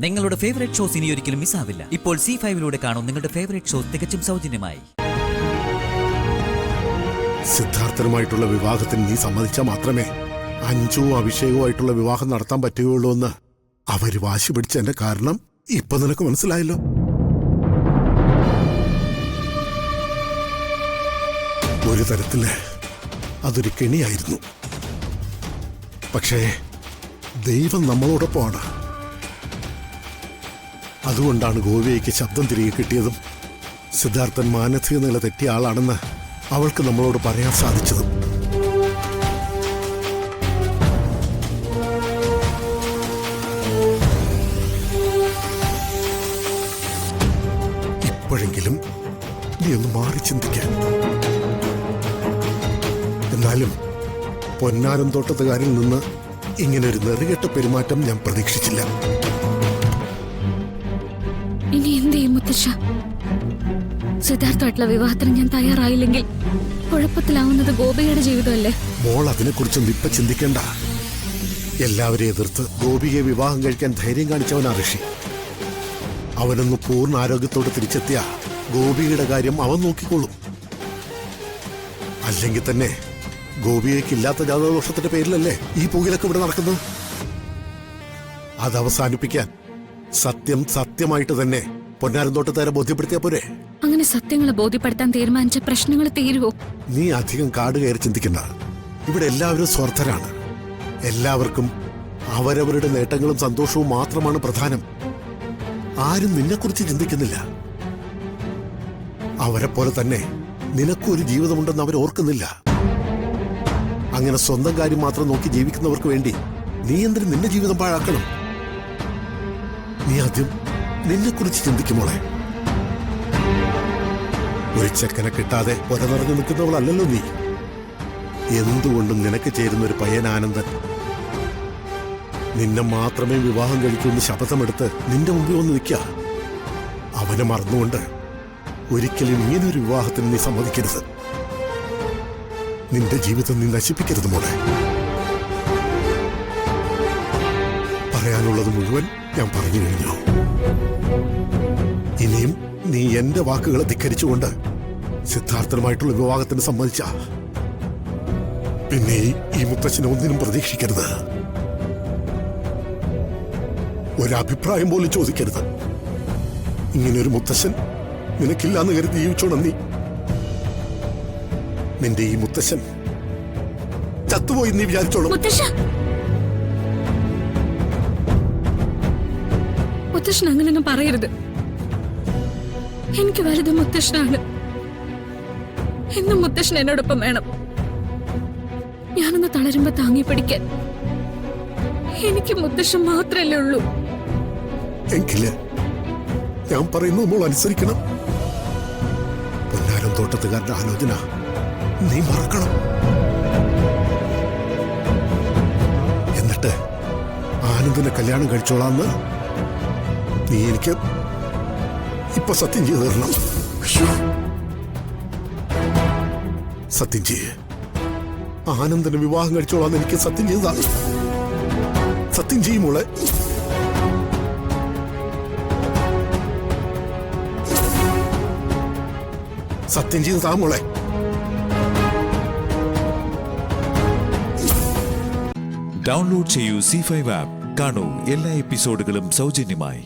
നിങ്ങളുടെ favourite shows ഇനി ഒരിക്കലും മിസ്സാവില്ല. ഇപ്പോൾ C5 കാണും നിങ്ങളുടെ ഫേവറേറ്റ് ഷോസ് തികച്ചും സൗജന്യമായി. സിദ്ധാർത്ഥനുമായിട്ടുള്ള വിവാഹത്തിന് നീ സമ്മതിച്ചാൽ മാത്രമേ അഞ്ജുവും അഭിഷേകവുമായിട്ടുള്ള വിവാഹം നടത്താൻ പറ്റുകയുള്ളൂ എന്ന് അവര് വാശി പിടിച്ചതിന്റെ കാരണം ഇപ്പൊ നിനക്ക് മനസ്സിലായല്ലോ. ഒരു തരത്തില് അതൊരു കെണിയായിരുന്നു. പക്ഷേ ദൈവം നമ്മളോടൊപ്പമാണ്. അതുകൊണ്ടാണ് ഗോപിയയ്ക്ക് ശബ്ദം തിരികെ കിട്ടിയതും സിദ്ധാർത്ഥൻ മാനസിക നില തെറ്റിയ ആളാണെന്ന് അവൾക്ക് നമ്മളോട് പറയാൻ സാധിച്ചതും. ഇപ്പോഴെങ്കിലും നീ ഒന്ന് മാറി ചിന്തിക്കാൻ. എന്നാലും പൊന്നാരം തോട്ടത്തുകാരിൽ നിന്ന് ഇങ്ങനൊരു നെറുകെട്ട പെരുമാറ്റം ഞാൻ പ്രതീക്ഷിച്ചില്ല. ഇനി എന്ത് ചെയ്യും മുത്തശ്ശ? സിദ്ധാർത്ഥമായിട്ടുള്ള വിവാഹത്തിന് ഞാൻ തയ്യാറായില്ലെങ്കിൽ കുഴപ്പത്തിലാവുന്നത് ഗോപികയുടെ ജീവിതമല്ലേ? മോൾ അതിനെക്കുറിച്ചൊന്നും ഇപ്പൊ ചിന്തിക്കണ്ട. എല്ലാവരെയും എതിർത്ത് ഗോപികയെ വിവാഹം കഴിക്കാൻ ധൈര്യം കാണിച്ചവനാ ഋഷി. അവനൊന്ന് പൂർണ്ണ ആരോഗ്യത്തോടെ തിരിച്ചെത്തിയ ഗോപികയുടെ കാര്യം അവൻ നോക്കിക്കോളും. അല്ലെങ്കിൽ തന്നെ ഗോപികയ്ക്കില്ലാത്ത ജാതകദോഷത്തിന്റെ പേരിലല്ലേ ഈ പൂകിലൊക്കെ ഇവിടെ നടക്കുന്നത്. അത് അവസാനിപ്പിക്കാൻ സത്യം സത്യമായിട്ട് തന്നെ പൊന്നാരം തോട്ടത്തേരെ ബോധ്യപ്പെടുത്തിയാ പോരെ? അങ്ങനെ സത്യങ്ങളെ ബോധ്യപ്പെടുത്താൻ തീരുമാനിച്ച പ്രശ്നങ്ങൾ തീരുവോ? നീ അധികം കാട് കയറി ചിന്തിക്കണ്ട. ഇവിടെ എല്ലാവരും സ്വാർത്ഥരാണ്. എല്ലാവർക്കും അവരവരുടെ നേട്ടങ്ങളും സന്തോഷവും മാത്രമാണ് പ്രധാനം. ആരും നിന്നെക്കുറിച്ച് ചിന്തിക്കുന്നില്ല. അവരെ പോലെ തന്നെ നിനക്കൊരു ജീവിതമുണ്ടെന്ന് അവർ ഓർക്കുന്നില്ല. അങ്ങനെ സ്വന്തം കാര്യം മാത്രം നോക്കി ജീവിക്കുന്നവർക്ക് വേണ്ടി നീ എന്തിന് നിന്റെ ജീവിതം പാഴാക്കണം? നീ ആദ്യം നിന്നെക്കുറിച്ച് ചിന്തിക്കുമോളെ. ഒരു ചെക്കനെ കിട്ടാതെ ഒര നിറഞ്ഞു നിൽക്കുന്നവളല്ലല്ലോ നീ. എന്തുകൊണ്ടും നിനക്ക് ചേരുന്ന ഒരു പയ്യൻ ആനന്ദൻ നിന്നെ മാത്രമേ വിവാഹം കഴിക്കുമെന്ന് ശപഥമെടുത്ത് നിന്റെ മുമ്പിൽ വന്ന് നിൽക്കുക. അവനെ മറന്നുകൊണ്ട് ഒരിക്കലും ഇങ്ങനൊരു വിവാഹത്തിന് നീ സമ്മതിക്കരുത്. നിന്റെ ജീവിതം നീ നശിപ്പിക്കരുത് മോളെ. പറയാനുള്ളത് മുഴുവൻ ഞാൻ പറഞ്ഞു കഴിഞ്ഞു. ഇനിയും നീ എന്റെ വാക്കുകളെ ധിക്കരിച്ചുകൊണ്ട് സിദ്ധാർത്ഥനുമായിട്ടുള്ള വിവാഹത്തിന് സമ്മതിച്ച പിന്നെ ഈ മുത്തച്ഛനെ ഒന്നിനും പ്രതീക്ഷിക്കരുത്. ഒരഭിപ്രായം പോലും ചോദിക്കരുത്. ഇങ്ങനൊരു മുത്തച്ഛൻ നിനക്കില്ലാന്ന് കരുതി ജീവിച്ചോണം നീ. നിന്റെ ഈ മുത്തശ്ശൻ ചത്തുപോയി നീ വിചാരിച്ചോളൂ. മുത്തശ്ശൻ അങ്ങനെയൊന്നും പറയരുത്. എനിക്ക് വലുത് മുത്തശ്ശനാണ്. എന്നും മുത്തശ്ശൻ എന്നോടൊപ്പം വേണം. ഞാനൊന്ന് തളരുമ്പോ താങ്ങി പിടിക്കാൻ എനിക്ക് മുത്തശ്ശൻ മാത്രമല്ലേ ഉള്ളൂ. എങ്കില് ഞാൻ പറയുന്നത് മോൾ അനുസരിക്കണം. പൊന്നാരം തോട്ടത്തുകാരുടെ ആലോചന നീ മറക്കണം. എന്നിട്ട് ആനന്ദിനെ കല്യാണം കഴിച്ചോളാന്ന് നീ എനിക്ക് ഇപ്പൊ സത്യം ചെയ്തു തരണം. സത്യം ചെയ്യ്. ആനന്ദിനെ വിവാഹം കഴിച്ചോളാന്ന് എനിക്ക് സത്യം ചെയ്താ. സത്യം ചെയ്യുമോളെ. സത്യം ചെയ്ത് താ മോളെ. ഡൗൺലോഡ് ചെയ്യൂ C5 ആപ്പ്. കാണൂ എല്ലാ എപ്പിസോഡുകളും സൗജന്യമായി.